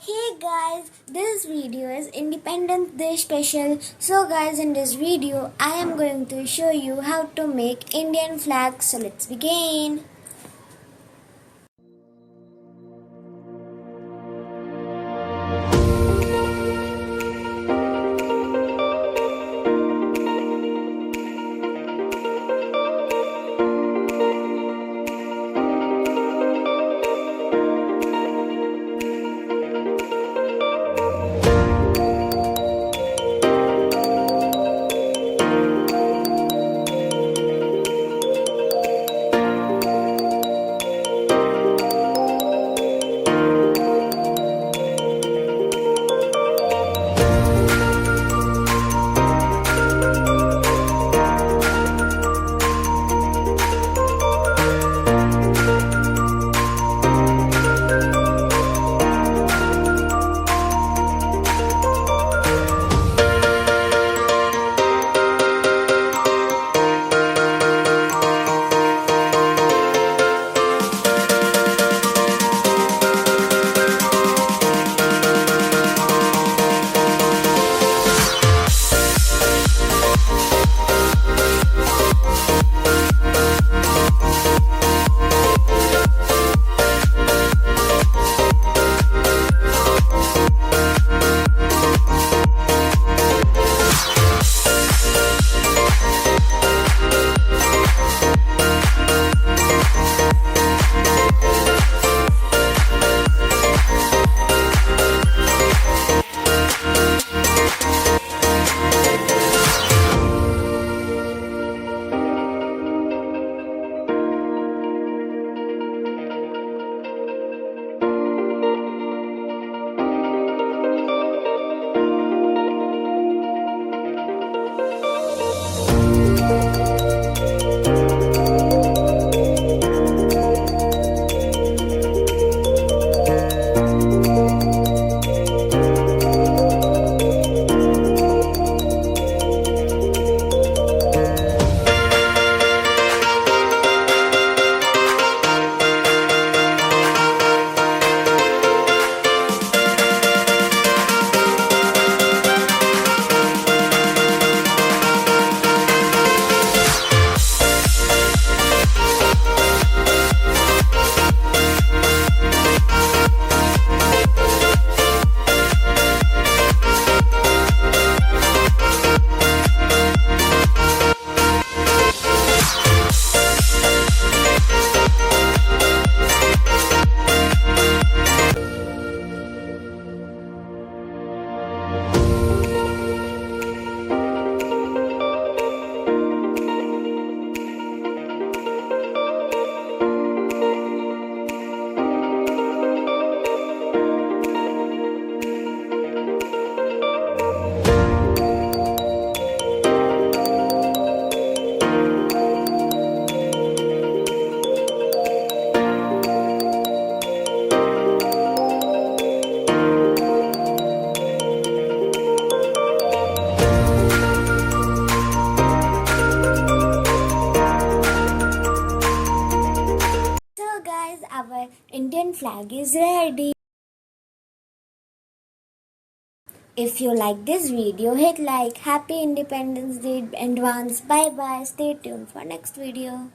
Hey guys, this video is Independence Day special. So guys, in this video I am going to show you how to make Indian flag. So let's begin. So guys, our Indian flag is ready. If you like this video, hit like. Happy Independence Day in advance. Bye bye. Stay tuned for next video.